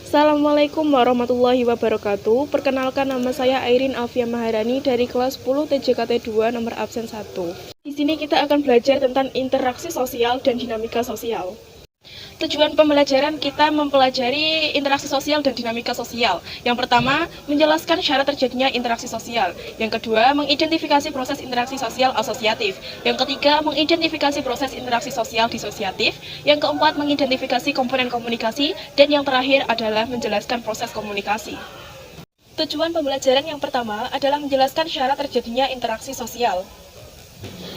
Assalamualaikum warahmatullahi wabarakatuh. Perkenalkan, nama saya Airin Alfia Maharani dari kelas 10 TJKT 2 nomor absen 1. Di sini kita akan belajar tentang interaksi sosial dan dinamika sosial. Tujuan pembelajaran kita mempelajari interaksi sosial dan dinamika sosial. Yang pertama, menjelaskan syarat terjadinya interaksi sosial. Yang kedua, mengidentifikasi proses interaksi sosial asosiatif. Yang ketiga, mengidentifikasi proses interaksi sosial disosiatif. Yang keempat, mengidentifikasi komponen komunikasi. Dan yang terakhir adalah menjelaskan proses komunikasi. Tujuan pembelajaran yang pertama adalah menjelaskan syarat terjadinya interaksi sosial.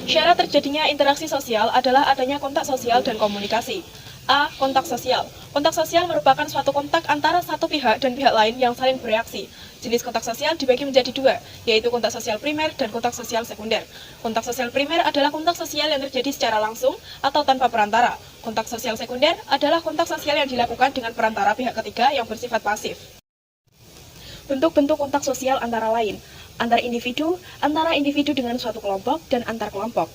Syarat terjadinya interaksi sosial adalah adanya kontak sosial dan komunikasi. A. Kontak sosial. Kontak sosial merupakan suatu kontak antara satu pihak dan pihak lain yang saling bereaksi. Jenis kontak sosial dibagi menjadi dua, yaitu kontak sosial primer dan kontak sosial sekunder. Kontak sosial primer adalah kontak sosial yang terjadi secara langsung atau tanpa perantara. Kontak sosial sekunder adalah kontak sosial yang dilakukan dengan perantara pihak ketiga yang bersifat pasif. Bentuk-bentuk kontak sosial antara lain, antar individu dengan suatu kelompok, dan antar kelompok.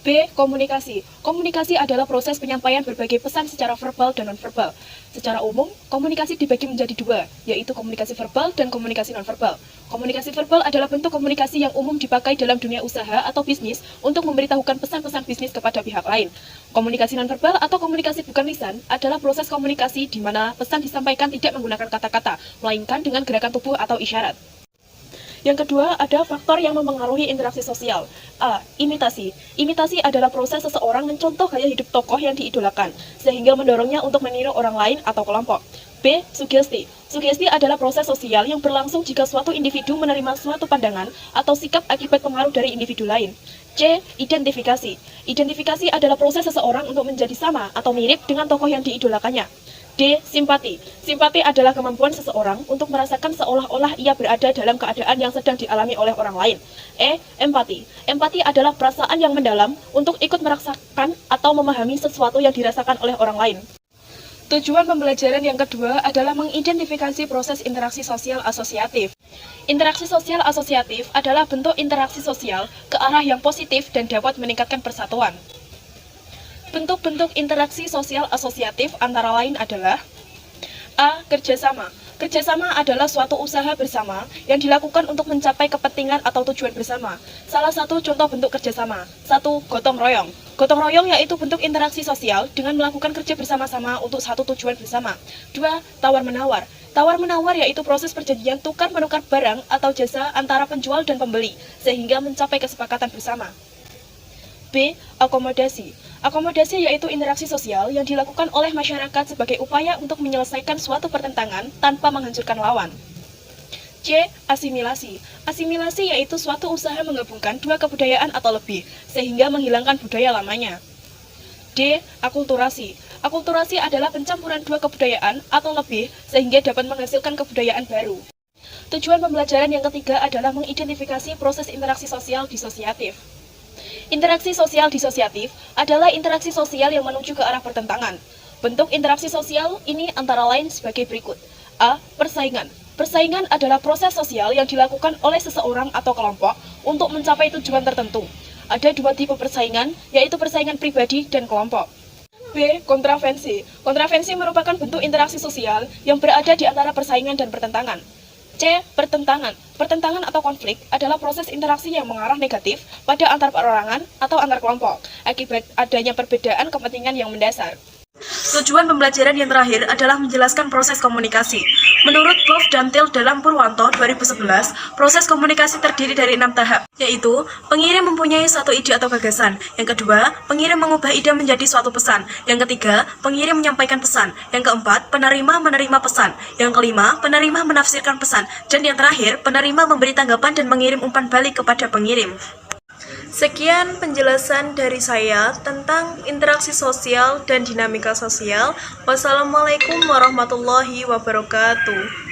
B. Komunikasi. Komunikasi adalah proses penyampaian berbagai pesan secara verbal dan nonverbal. Secara umum, komunikasi dibagi menjadi dua, yaitu komunikasi verbal dan komunikasi nonverbal. Komunikasi verbal adalah bentuk komunikasi yang umum dipakai dalam dunia usaha atau bisnis untuk memberitahukan pesan-pesan bisnis kepada pihak lain. Komunikasi nonverbal atau komunikasi bukan lisan adalah proses komunikasi di mana pesan disampaikan tidak menggunakan kata-kata, melainkan dengan gerakan tubuh atau isyarat. Yang kedua, ada faktor yang mempengaruhi interaksi sosial. A. Imitasi. Imitasi adalah proses seseorang mencontoh gaya hidup tokoh yang diidolakan, sehingga mendorongnya untuk meniru orang lain atau kelompok. B. Sugesti. Sugesti adalah proses sosial yang berlangsung jika suatu individu menerima suatu pandangan atau sikap akibat pengaruh dari individu lain. C. Identifikasi. Identifikasi adalah proses seseorang untuk menjadi sama atau mirip dengan tokoh yang diidolakannya. D. Simpati. Simpati adalah kemampuan seseorang untuk merasakan seolah-olah ia berada dalam keadaan yang sedang dialami oleh orang lain. E. Empati. Empati adalah perasaan yang mendalam untuk ikut merasakan atau memahami sesuatu yang dirasakan oleh orang lain. Tujuan pembelajaran yang kedua adalah mengidentifikasi proses interaksi sosial asosiatif. Interaksi sosial asosiatif adalah bentuk interaksi sosial ke arah yang positif dan dapat meningkatkan persatuan. Bentuk-bentuk interaksi sosial asosiatif antara lain adalah A. Kerjasama. Kerjasama adalah suatu usaha bersama yang dilakukan untuk mencapai kepentingan atau tujuan bersama. Salah satu contoh bentuk kerjasama. 1. Gotong royong. Gotong royong yaitu bentuk interaksi sosial dengan melakukan kerja bersama-sama untuk satu tujuan bersama. 2. Tawar-menawar. Tawar-menawar yaitu proses perjanjian tukar-menukar barang atau jasa antara penjual dan pembeli, sehingga mencapai kesepakatan bersama. B. Akomodasi. Akomodasi yaitu interaksi sosial yang dilakukan oleh masyarakat sebagai upaya untuk menyelesaikan suatu pertentangan tanpa menghancurkan lawan. C. Asimilasi. Asimilasi yaitu suatu usaha menggabungkan dua kebudayaan atau lebih, sehingga menghilangkan budaya lamanya. D. Akulturasi. Akulturasi adalah pencampuran dua kebudayaan atau lebih, sehingga dapat menghasilkan kebudayaan baru. Tujuan pembelajaran yang ketiga adalah mengidentifikasi proses interaksi sosial disosiatif. Interaksi sosial disosiatif adalah interaksi sosial yang menuju ke arah pertentangan. Bentuk interaksi sosial ini antara lain sebagai berikut. A. Persaingan. Persaingan adalah proses sosial yang dilakukan oleh seseorang atau kelompok untuk mencapai tujuan tertentu. Ada dua tipe persaingan, yaitu persaingan pribadi dan kelompok. B. Kontravensi. Kontravensi merupakan bentuk interaksi sosial yang berada di antara persaingan dan pertentangan. C. Pertentangan. Pertentangan atau konflik adalah proses interaksi yang mengarah negatif pada antar perorangan atau antar kelompok, akibat adanya perbedaan kepentingan yang mendasar. Tujuan pembelajaran yang terakhir adalah menjelaskan proses komunikasi. Menurut Boff dan Till dalam Purwanto 2011, proses komunikasi terdiri dari 6 tahap, yaitu pengirim mempunyai suatu ide atau gagasan. Yang kedua, pengirim mengubah ide menjadi suatu pesan. Yang ketiga, pengirim menyampaikan pesan. Yang keempat, penerima menerima pesan. Yang kelima, penerima menafsirkan pesan. Dan yang terakhir, penerima memberi tanggapan dan mengirim umpan balik kepada pengirim. Sekian penjelasan dari saya tentang interaksi sosial dan dinamika sosial. Wassalamualaikum warahmatullahi wabarakatuh.